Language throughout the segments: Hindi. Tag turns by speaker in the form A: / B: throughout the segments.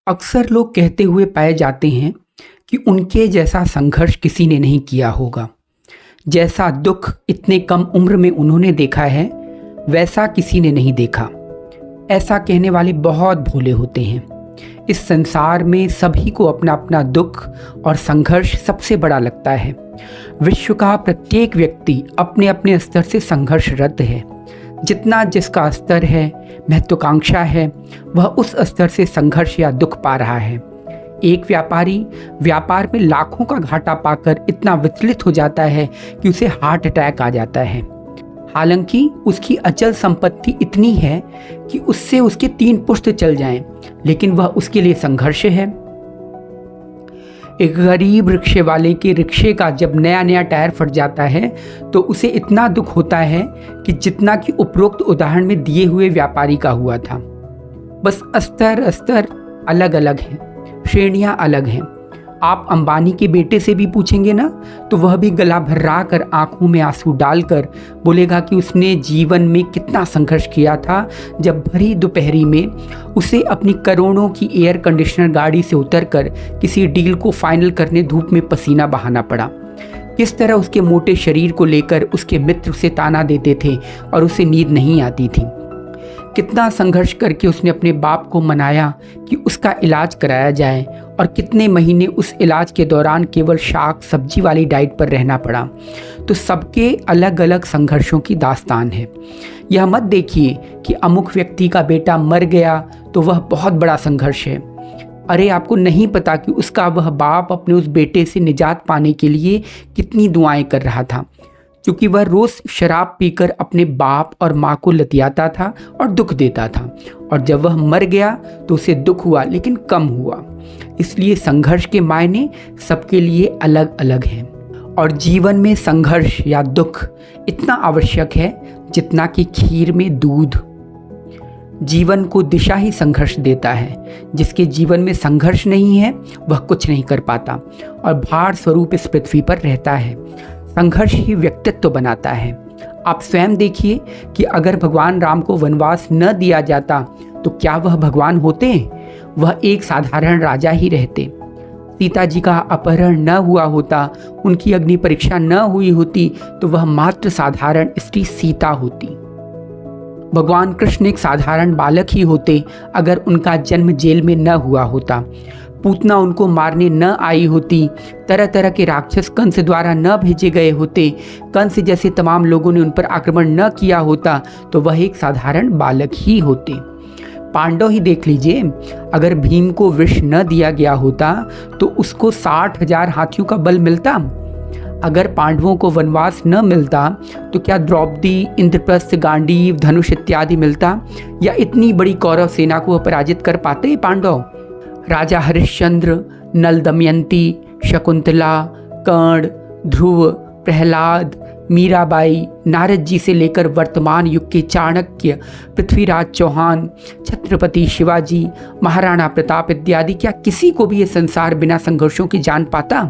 A: अक्सर लोग कहते हुए पाए जाते हैं कि उनके जैसा संघर्ष किसी ने नहीं किया होगा। जैसा दुख इतने कम उम्र में उन्होंने देखा है, वैसा किसी ने नहीं देखा। ऐसा कहने वाले बहुत भोले होते हैं। इस संसार में सभी को अपना अपना दुख और संघर्ष सबसे बड़ा लगता है। विश्व का प्रत्येक व्यक्ति अपने अपने स्तर से संघर्षरत है। जितना जिसका स्तर है, महत्वाकांक्षा है, वह उस स्तर से संघर्ष या दुख पा रहा है। एक व्यापारी व्यापार में लाखों का घाटा पाकर इतना विचलित हो जाता है कि उसे हार्ट अटैक आ जाता है। हालांकि उसकी अचल संपत्ति इतनी है कि उससे उसके 3 पुश्त चल जाएं, लेकिन वह उसके लिए संघर्ष है। एक गरीब रिक्शे वाले के रिक्शे का जब नया नया टायर फट जाता है तो उसे इतना दुख होता है कि जितना कि उपरोक्त उदाहरण में दिए हुए व्यापारी का हुआ था। बस स्तर स्तर अलग अलग हैं, श्रेणियां अलग हैं। आप अंबानी के बेटे से भी पूछेंगे ना, तो वह भी गला भर्रा कर आंखों में आंसू डालकर बोलेगा कि उसने जीवन में कितना संघर्ष किया था जब भरी दोपहरी में उसे अपनी करोड़ों की एयर कंडीशनर गाड़ी से उतरकर किसी डील को फाइनल करने धूप में पसीना बहाना पड़ा। किस तरह उसके मोटे शरीर को लेकर उसके मित्र उसे ताना देते थे और उसे नींद नहीं आती थी। कितना संघर्ष करके उसने अपने बाप को मनाया कि उसका इलाज कराया जाए और कितने महीने उस इलाज के दौरान केवल शाक सब्जी वाली डाइट पर रहना पड़ा। तो सबके अलग अलग संघर्षों की दास्तान है। यह मत देखिए कि अमुक व्यक्ति का बेटा मर गया तो वह बहुत बड़ा संघर्ष है। अरे आपको नहीं पता कि उसका वह बाप अपने उस बेटे से निजात पाने के लिए कितनी दुआएं कर रहा था, क्योंकि वह रोज़ शराब पीकर अपने बाप और माँ को लतियाता था और दुख देता था। और जब वह मर गया तो उसे दुख हुआ, लेकिन कम हुआ। इसलिए संघर्ष के मायने सबके लिए अलग अलग हैं। और जीवन में संघर्ष या दुख इतना आवश्यक है जितना कि खीर में दूध। जीवन को दिशा ही संघर्ष देता है। जिसके जीवन में संघर्ष नहीं है वह कुछ नहीं कर पाता और भार स्वरूप इस पृथ्वी पर रहता है। संघर्ष ही व्यक्तित्व बनाता है। आप स्वयं देखिए कि अगर भगवान राम को वनवास न दिया जाता तो क्या वह भगवान होते? वह एक साधारण राजा ही रहते। सीता जी का अपहरण न हुआ होता, उनकी अग्नि परीक्षा न हुई होती, तो वह मात्र साधारण स्त्री सीता होती। भगवान कृष्ण एक साधारण बालक ही होते अगर उनका जन्म जेल में न हुआ होता। पूतना उनको मारने न आई होती, तरह तरह के राक्षस कंस द्वारा न भेजे गए होते, कंस जैसे तमाम लोगों ने उन पर आक्रमण न किया होता, तो वह एक साधारण बालक ही होते। पांडव ही देख लीजिए, अगर भीम को विष न दिया गया होता तो उसको 60,000 हाथियों का बल मिलता। अगर पांडवों को वनवास न मिलता तो क्या द्रौपदी, इंद्रप्रस्थ, गांडीव, धनुष इत्यादि मिलता, या इतनी बड़ी कौरव सेना को पराजित कर पाते पांडव? राजा हरिश्चंद्र, नल दमयंती, शकुंतला, कर्ण, ध्रुव, प्रहलाद, मीराबाई, नारद जी से लेकर वर्तमान युग के चाणक्य, पृथ्वीराज चौहान, छत्रपति शिवाजी, महाराणा प्रताप इत्यादि, क्या किसी को भी ये संसार बिना संघर्षों की जान पाता?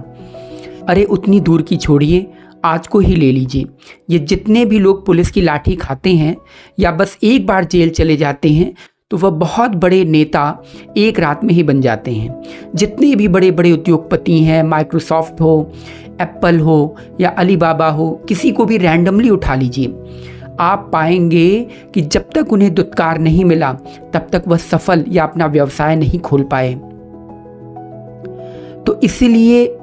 A: अरे उतनी दूर की छोड़िए, आज को ही ले लीजिए। ये जितने भी लोग पुलिस की लाठी खाते हैं या बस एक बार जेल चले जाते हैं तो वह बहुत बड़े नेता एक रात में ही बन जाते हैं। जितने भी बड़े बड़े उद्योगपति हैं, माइक्रोसॉफ्ट हो, एप्पल हो या अलीबाबा हो, किसी को भी रैंडमली उठा लीजिए, आप पाएंगे कि जब तक उन्हें दुत्कार नहीं मिला तब तक वह सफल या अपना व्यवसाय नहीं खोल पाए। तो इसीलिए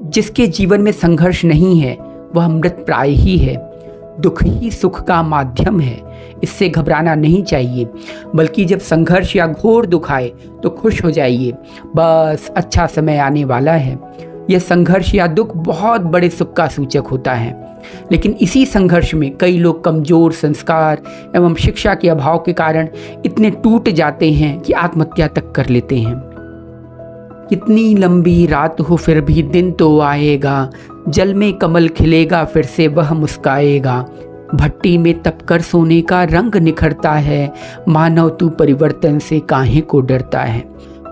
A: जिसके जीवन में संघर्ष नहीं है वह मृत प्राय ही है। दुख ही सुख का माध्यम है, इससे घबराना नहीं चाहिए, बल्कि जब संघर्ष या घोर दुख आए तो खुश हो जाइए, बस अच्छा समय आने वाला है। यह संघर्ष या दुख बहुत बड़े सुख का सूचक होता है, लेकिन इसी संघर्ष में कई लोग कमजोर संस्कार एवं शिक्षा के अभाव के कारण इतने टूट जाते हैं कि आत्महत्या तक कर लेते हैं। कितनी लंबी रात हो फिर भी दिन तो आएगा, जल में कमल खिलेगा फिर से वह मुस्काएगा, भट्टी में तपकर सोने का रंग निखरता है, मानव तू परिवर्तन से काहे को डरता है।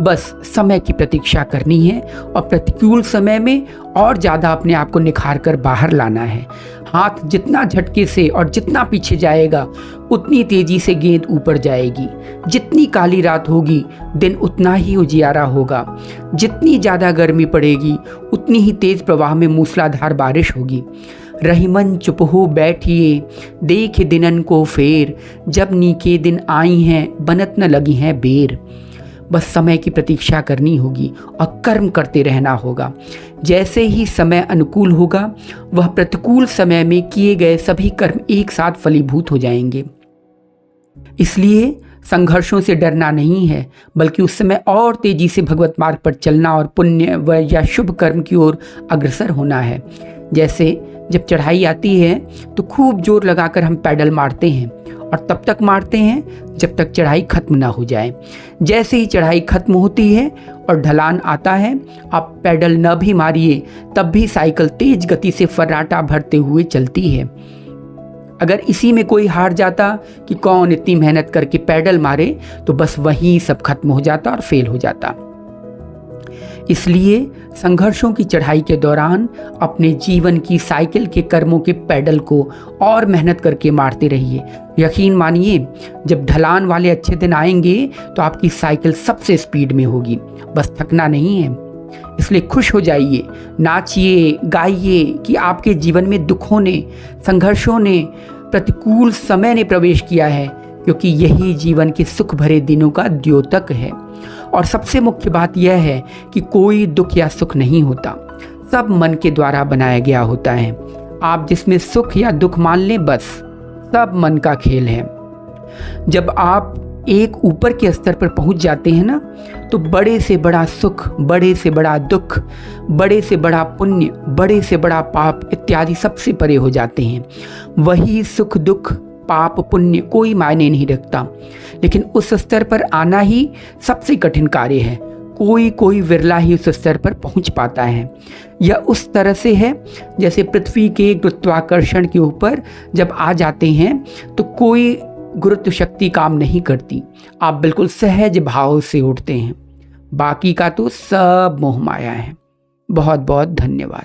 A: बस समय की प्रतीक्षा करनी है और प्रतिकूल समय में और ज़्यादा अपने आप को निखार कर बाहर लाना है। हाथ जितना झटके से और जितना पीछे जाएगा उतनी तेज़ी से गेंद ऊपर जाएगी। जितनी काली रात होगी दिन उतना ही उजियारा होगा। जितनी ज़्यादा गर्मी पड़ेगी उतनी ही तेज़ प्रवाह में मूसलाधार बारिश होगी। रहीमन चुप हो बैठिए देख दिनन को फेर, जब नीके दिन आई हैं बनत न लगी हैं बेर। बस समय की प्रतीक्षा करनी होगी और कर्म करते रहना होगा। जैसे ही समय अनुकूल होगा वह प्रतिकूल समय में किए गए सभी कर्म एक साथ फलीभूत हो जाएंगे। इसलिए संघर्षों से डरना नहीं है, बल्कि उस समय और तेजी से भगवत मार्ग पर चलना और पुण्य व या शुभ कर्म की ओर अग्रसर होना है। जैसे जब चढ़ाई आती है तो खूब जोर लगाकर हम पैडल मारते हैं और तब तक मारते हैं जब तक चढ़ाई खत्म ना हो जाए। जैसे ही चढ़ाई खत्म होती है और ढलान आता है, आप पैडल न भी मारिए तब भी साइकिल तेज गति से फर्राटा भरते हुए चलती है। अगर इसी में कोई हार जाता कि कौन इतनी मेहनत करके पैडल मारे, तो बस वहीं सब खत्म हो जाता और फेल हो जाता। इसलिए संघर्षों की चढ़ाई के दौरान अपने जीवन की साइकिल के कर्मों के पैडल को और मेहनत करके मारते रहिए। यकीन मानिए जब ढलान वाले अच्छे दिन आएंगे तो आपकी साइकिल सबसे स्पीड में होगी। बस थकना नहीं है। इसलिए खुश हो जाइए, नाचिए, गाइए कि आपके जीवन में दुखों ने, संघर्षों ने, प्रतिकूल समय ने प्रवेश किया है, क्योंकि यही जीवन के सुख भरे दिनों का द्योतक है। और सबसे मुख्य बात यह है कि कोई दुख या सुख नहीं होता, सब मन के द्वारा बनाया गया होता है। आप जिसमें सुख या दुख मान लें, बस सब मन का खेल है। जब आप एक ऊपर के स्तर पर पहुंच जाते हैं ना, तो बड़े से बड़ा सुख, बड़े से बड़ा दुख, बड़े से बड़ा पुण्य, बड़े से बड़ा पाप इत्यादि सबसे परे हो जाते हैं। वही सुख दुख पाप पुण्य कोई मायने नहीं रखता, लेकिन उस स्तर पर आना ही सबसे कठिन कार्य है। कोई विरला ही उस स्तर पर पहुंच पाता है। यह उस तरह से है जैसे पृथ्वी के गुरुत्वाकर्षण के ऊपर जब आ जाते हैं तो कोई गुरुत्व शक्ति काम नहीं करती, आप बिल्कुल सहज भाव से उठते हैं। बाकी का तो सब मोह माया है। बहुत बहुत धन्यवाद।